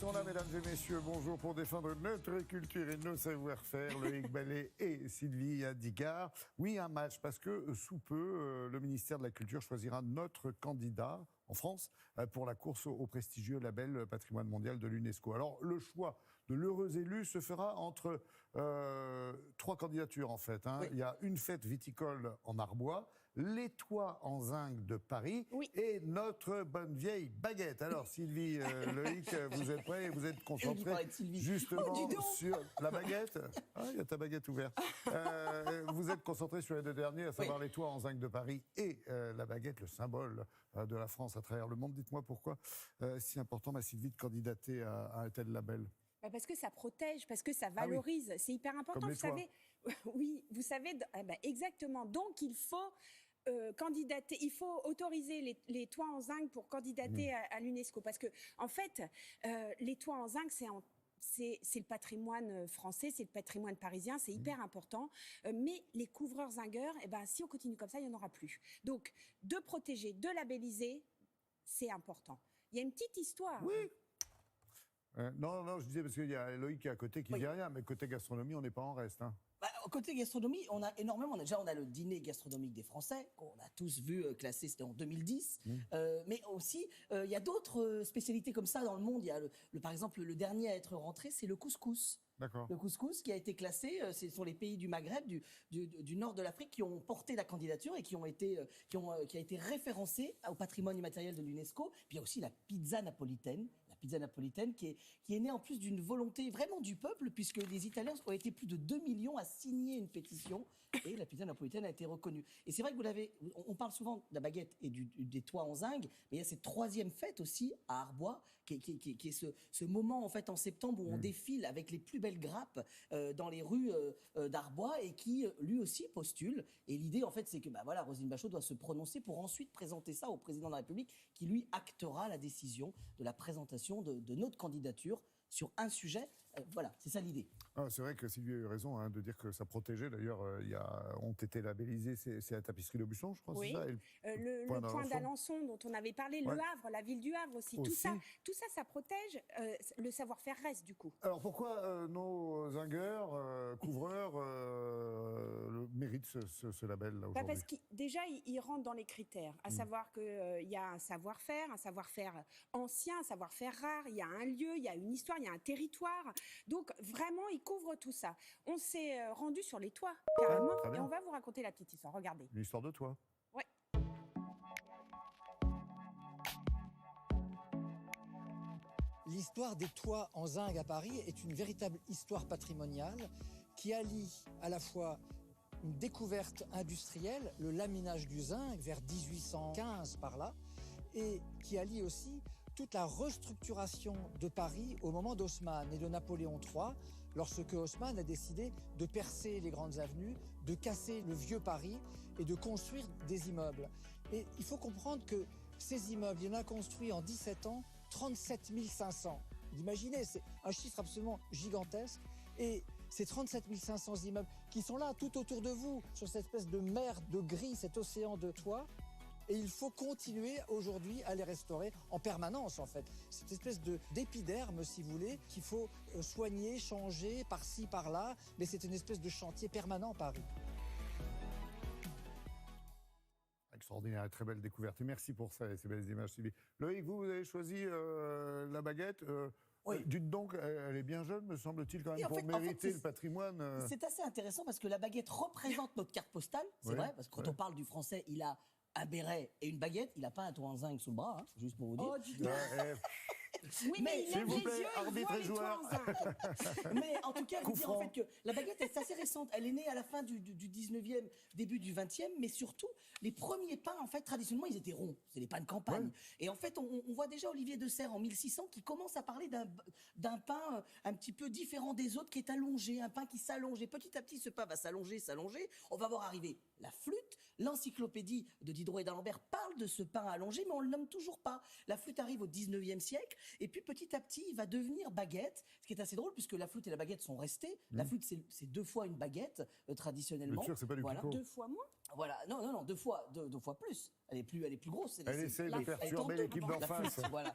sont là, mesdames et messieurs. Bonjour pour défendre notre culture et nos savoir-faire. Loïc Ballet et Sylvie Dicard. Oui, un match, parce que sous peu, le ministère de la Culture choisira notre candidat en France pour la course au prestigieux label Patrimoine mondial de l'UNESCO. Alors, le choix de l'heureux élu se fera entre 3 candidatures, en fait. Oui. Il y a une fête viticole en Arbois, les toits en zinc de Paris et notre bonne vieille baguette. Alors, Sylvie, Loïc, vous êtes prêts et vous êtes concentrés justement sur la baguette. Ah, il y a ta baguette ouverte. Vous êtes concentrés sur les 2 derniers, à savoir les toits en zinc de Paris et la baguette, le symbole de la France à travers le monde. Dites-moi pourquoi si important, ma Sylvie, de candidater à un tel label. Parce que ça protège, parce que ça valorise. C'est hyper important. Vous savez, oui, vous savez, exactement. Donc il faut candidater, il faut autoriser les toits en zinc pour candidater à l'UNESCO, parce que en fait, les toits en zinc, c'est le patrimoine français, c'est le patrimoine parisien, c'est hyper important. Mais les couvreurs zingueurs, si on continue comme ça, il n'y en aura plus. Donc, de protéger, de labelliser, c'est important. Il y a une petite histoire. Oui. Non, je disais parce qu'il y a Loïc qui est à côté qui dit rien, mais côté gastronomie, on n'est pas en reste. Côté gastronomie, on a énormément. Déjà, on a le dîner gastronomique des Français, qu'on a tous vu classer, c'était en 2010. Mais aussi, il y a d'autres spécialités comme ça dans le monde. Il y a par exemple, le dernier à être rentré, c'est le couscous. D'accord. Le couscous qui a été classé, ce sont les pays du Maghreb, du nord de l'Afrique qui ont porté la candidature et qui a été référencé au patrimoine immatériel de l'UNESCO. Puis il y a aussi la pizza napolitaine qui est née en plus d'une volonté vraiment du peuple, puisque les Italiens ont été plus de 2 millions à signer une pétition et la pizza napolitaine a été reconnue. Et c'est vrai que on parle souvent de la baguette et des toits en zinc, mais il y a cette 3e fête aussi à Arbois, qui est ce moment en fait en septembre où on défile avec les plus belle grappe dans les rues d'Arbois et qui lui aussi postule. Et l'idée en fait c'est que Roselyne Bachelot doit se prononcer pour ensuite présenter ça au président de la République qui lui actera la décision de la présentation de notre candidature sur un sujet. Voilà, c'est ça l'idée. C'est vrai que Sylvie a eu raison de dire que ça protégeait. D'ailleurs, ont été labellisés, c'est la tapisserie de Buchon, je crois, c'est ça le point d'Alençon dont on avait parlé, le Havre, la ville du Havre aussi. Tout ça protège. Le savoir-faire reste, du coup. Alors, pourquoi nos zingueurs, couvreurs, méritent ce label-là aujourd'hui ? Parce que déjà, ils rentrent dans les critères, à savoir qu'il y a un savoir-faire ancien, un savoir-faire rare, il y a un lieu, il y a une histoire, il y a un territoire. Donc, vraiment, ils couvrent tout ça. On s'est rendu sur les toits, carrément, et on va vous raconter la petite histoire. Regardez. Une histoire de toit. Ouais. L'histoire des toits en zinc à Paris est une véritable histoire patrimoniale qui allie à la fois une découverte industrielle, le laminage du zinc vers 1815 par là, et qui allie aussi toute la restructuration de Paris au moment d'Haussmann et de Napoléon III, lorsque Haussmann a décidé de percer les grandes avenues, de casser le vieux Paris et de construire des immeubles. Et il faut comprendre que ces immeubles, il y en a construit en 17 ans 37 500. Vous imaginez, c'est un chiffre absolument gigantesque. Et ces 37 500 immeubles qui sont là tout autour de vous, sur cette espèce de mer de gris, cet océan de toits, et il faut continuer aujourd'hui à les restaurer en permanence, en fait. Cette espèce d'épiderme, si vous voulez, qu'il faut soigner, changer par-ci, par-là, mais c'est une espèce de chantier permanent à Paris. Extraordinaire, très belle découverte. Et merci pour ça, ces belles images, Sylvie. Loïc, vous avez choisi la baguette. Dites donc, elle est bien jeune, me semble-t-il, quand même, pour mériter le patrimoine. C'est assez intéressant parce que la baguette représente notre carte postale, c'est vrai, parce que quand on parle du français, il a un béret et une baguette, il n'a pas un toit en zinc sous le bras, juste pour vous dire. Oui, mais s'il vous plaît, arbitre et joueur. Mais en tout cas, je veux dire en fait que la baguette est assez récente. Elle est née à la fin du 19e, début du 20e, mais surtout, les premiers pains, en fait, traditionnellement, ils étaient ronds. C'est les pains de campagne. Et en fait, on voit déjà Olivier de Serres en 1600 qui commence à parler d'un pain un petit peu différent des autres, qui est allongé, un pain qui s'allonge. Et petit à petit, ce pain va s'allonger. On va voir arriver la flûte. L'encyclopédie de Diderot et d'Alembert parle de ce pain allongé, mais on ne le nomme toujours pas. La flûte arrive au 19e siècle. Et puis petit à petit, il va devenir baguette, ce qui est assez drôle puisque la flûte et la baguette sont restées. La flûte, c'est 2 fois une baguette traditionnellement. Bien sûr, c'est pas du picot. 2 fois moins. Voilà, non, 2 fois plus. Elle est plus grosse. Elle essaie de perturber l'équipe d'en face. Voilà.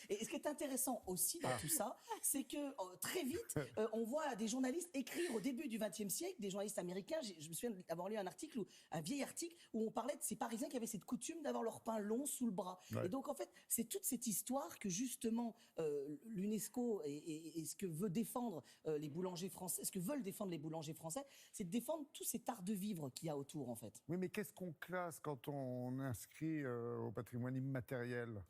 Et ce qui est intéressant aussi dans tout ça, c'est que très vite, on voit des journalistes écrire au début du XXe siècle, des journalistes américains. Je me souviens d'avoir lu un vieil article où on parlait de ces Parisiens qui avaient cette coutume d'avoir leur pain long sous le bras. Ouais. Et donc en fait, c'est toute cette histoire que justement l'UNESCO et ce que veut défendre les boulangers français, ce que veulent défendre les boulangers français, c'est de défendre tout cet art de vivre qu'il y a autour en fait. Oui, mais qu'est-ce qu'on classe quand on inscrit au patrimoine immatériel?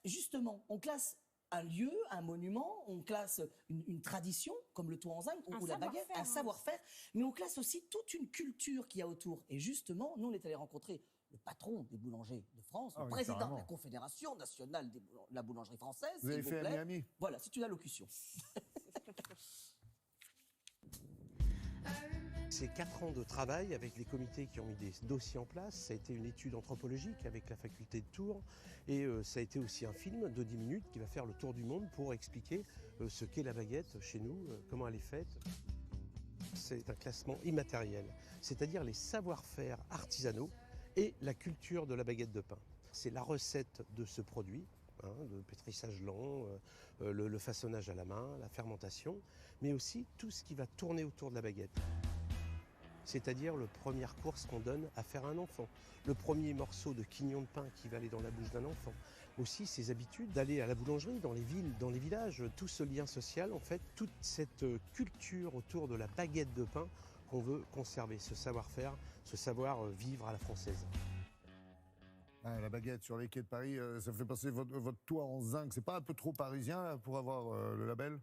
Justement, on classe un lieu, un monument, on classe une tradition, comme le toit en zinc ou la baguette, un savoir-faire, mais on classe aussi toute une culture qu'il y a autour. Et justement, nous, on est allé rencontrer le patron des boulangers de France, le président de la Confédération nationale de la boulangerie française. Vous avez fait à Miami? Voilà, c'est une allocution. C'est 4 ans de travail avec les comités qui ont mis des dossiers en place. Ça a été une étude anthropologique avec la faculté de Tours. Et ça a été aussi un film de 10 minutes qui va faire le tour du monde pour expliquer ce qu'est la baguette chez nous, comment elle est faite. C'est un classement immatériel, c'est-à-dire les savoir-faire artisanaux et la culture de la baguette de pain. C'est la recette de ce produit, le pétrissage lent, le façonnage à la main, la fermentation, mais aussi tout ce qui va tourner autour de la baguette. C'est-à-dire la première course qu'on donne à faire à un enfant, le premier morceau de quignon de pain qui va aller dans la bouche d'un enfant. Aussi ses habitudes d'aller à la boulangerie, dans les villes, dans les villages, tout ce lien social, en fait, toute cette culture autour de la baguette de pain qu'on veut conserver, ce savoir-faire, ce savoir-vivre à la française. Ah, la baguette sur les quais de Paris, ça fait passer votre toit en zinc. C'est pas un peu trop parisien là, pour avoir le label?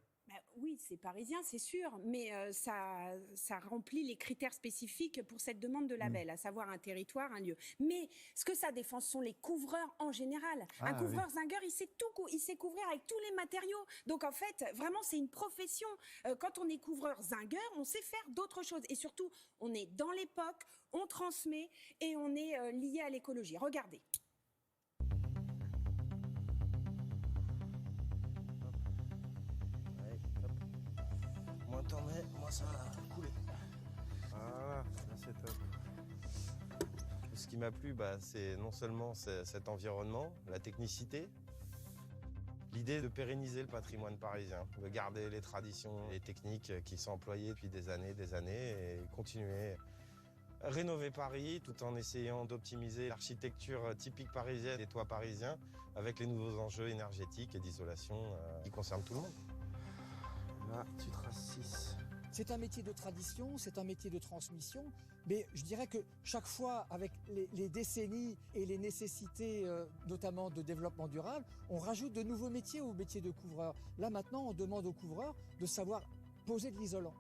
Oui, c'est parisien, c'est sûr, mais ça remplit les critères spécifiques pour cette demande de label, à savoir un territoire, un lieu. Mais ce que ça défend, ce sont les couvreurs en général. Un couvreur zingueur, il sait couvrir avec tous les matériaux. Donc en fait, vraiment, c'est une profession. Quand on est couvreur zingueur, on sait faire d'autres choses. Et surtout, on est dans l'époque, on transmet et on est lié à l'écologie. Regardez. Moins t'en mets, moins ça va couler. Voilà, là c'est top. Ce qui m'a plu, c'est non seulement cet environnement, la technicité, l'idée de pérenniser le patrimoine parisien, de garder les traditions et techniques qui sont employées depuis des années et continuer à rénover Paris tout en essayant d'optimiser l'architecture typique parisienne des toits parisiens avec les nouveaux enjeux énergétiques et d'isolation qui concernent tout le monde. Là, tu traces 6. C'est un métier de tradition, c'est un métier de transmission, mais je dirais que chaque fois, avec les décennies et les nécessités, notamment de développement durable, on rajoute de nouveaux métiers au métier de couvreur. Là, maintenant, on demande aux couvreurs de savoir poser de l'isolant.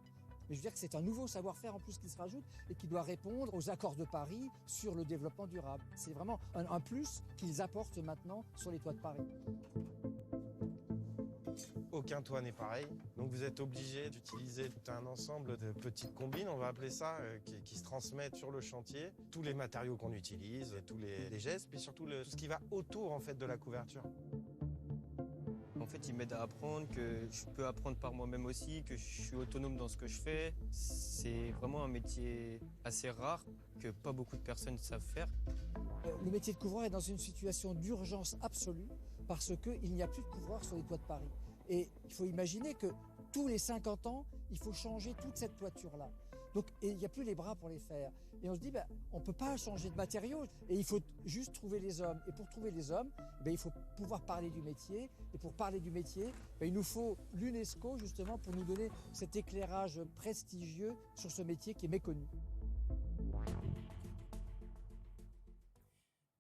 Mais je veux dire que c'est un nouveau savoir-faire en plus qui se rajoute et qui doit répondre aux accords de Paris sur le développement durable. C'est vraiment un plus qu'ils apportent maintenant sur les toits de Paris. Aucun toit n'est pareil, donc vous êtes obligé d'utiliser tout un ensemble de petites combines, on va appeler ça, qui se transmettent sur le chantier. Tous les matériaux qu'on utilise, tous les gestes, puis surtout tout ce qui va autour en fait de la couverture. En fait, il m'aide à apprendre, que je peux apprendre par moi-même aussi, que je suis autonome dans ce que je fais. C'est vraiment un métier assez rare que pas beaucoup de personnes savent faire. Le métier de couvreur est dans une situation d'urgence absolue parce qu'il n'y a plus de couvreurs sur les toits de Paris. Et il faut imaginer que tous les 50 ans, il faut changer toute cette toiture-là. Donc, il n'y a plus les bras pour les faire. Et on se dit, on ne peut pas changer de matériaux. Et il faut juste trouver les hommes. Et pour trouver les hommes, il faut pouvoir parler du métier. Et pour parler du métier, il nous faut l'UNESCO, justement, pour nous donner cet éclairage prestigieux sur ce métier qui est méconnu.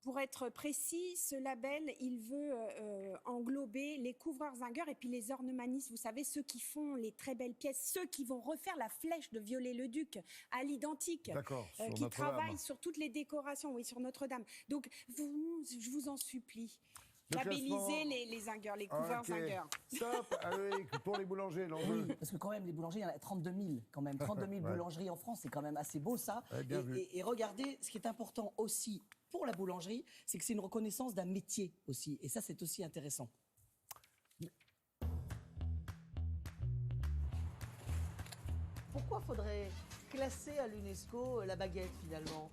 Pour être précis, ce label, il veut englober les couvreurs zingueurs et puis les ornemanistes, vous savez, ceux qui font les très belles pièces, ceux qui vont refaire la flèche de Viollet-le-Duc à l'identique, qui travaillent sur toutes les décorations, oui, sur Notre-Dame. Donc, je vous en supplie, labellisez les zingueurs, les couvreurs zingueurs. Stop, allez, pour les boulangers, l'enjeu. Oui, parce que quand même, les boulangers, il y en a 32 000 quand même. 32 000 boulangeries en France, c'est quand même assez beau ça. Et regardez, ce qui est important aussi pour la boulangerie, c'est que c'est une reconnaissance d'un métier aussi. Et ça, c'est aussi intéressant. Pourquoi faudrait classer à l'UNESCO la baguette, finalement ?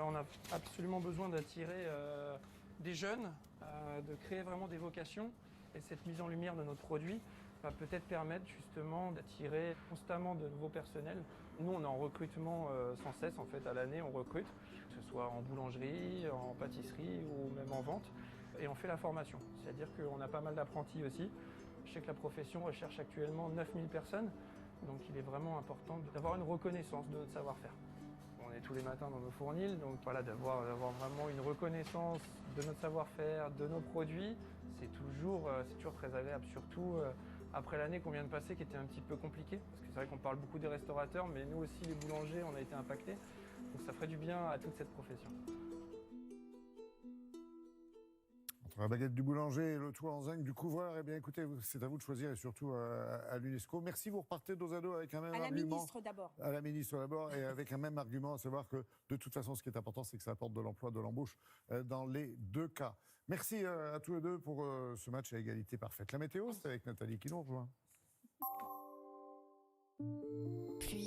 On a absolument besoin d'attirer des jeunes, de créer vraiment des vocations. Et cette mise en lumière de notre produit va peut-être permettre justement d'attirer constamment de nouveaux personnels. Nous, on est en recrutement sans cesse en fait à l'année, on recrute, que ce soit en boulangerie, en pâtisserie ou même en vente. Et on fait la formation, c'est-à-dire qu'on a pas mal d'apprentis aussi. Je sais que la profession recherche actuellement 9000 personnes, donc il est vraiment important d'avoir une reconnaissance de notre savoir-faire. On est tous les matins dans nos fournils, donc voilà, d'avoir vraiment une reconnaissance de notre savoir-faire, de nos produits, c'est toujours très agréable, surtout après l'année qu'on vient de passer qui était un petit peu compliquée, parce que c'est vrai qu'on parle beaucoup des restaurateurs, mais nous aussi les boulangers, on a été impactés, donc ça ferait du bien à toute cette profession. Entre la baguette du boulanger et le toit en zinc du couvreur, eh bien écoutez, c'est à vous de choisir et surtout à l'UNESCO. Merci, vous repartez dos à dos avec un même argument. À la ministre d'abord. À la ministre d'abord et avec un même argument, à savoir que de toute façon, ce qui est important, c'est que ça apporte de l'emploi, de l'embauche dans les deux cas. Merci à tous les deux pour ce match à égalité parfaite. La météo, c'est avec Nathalie qui nous rejoint.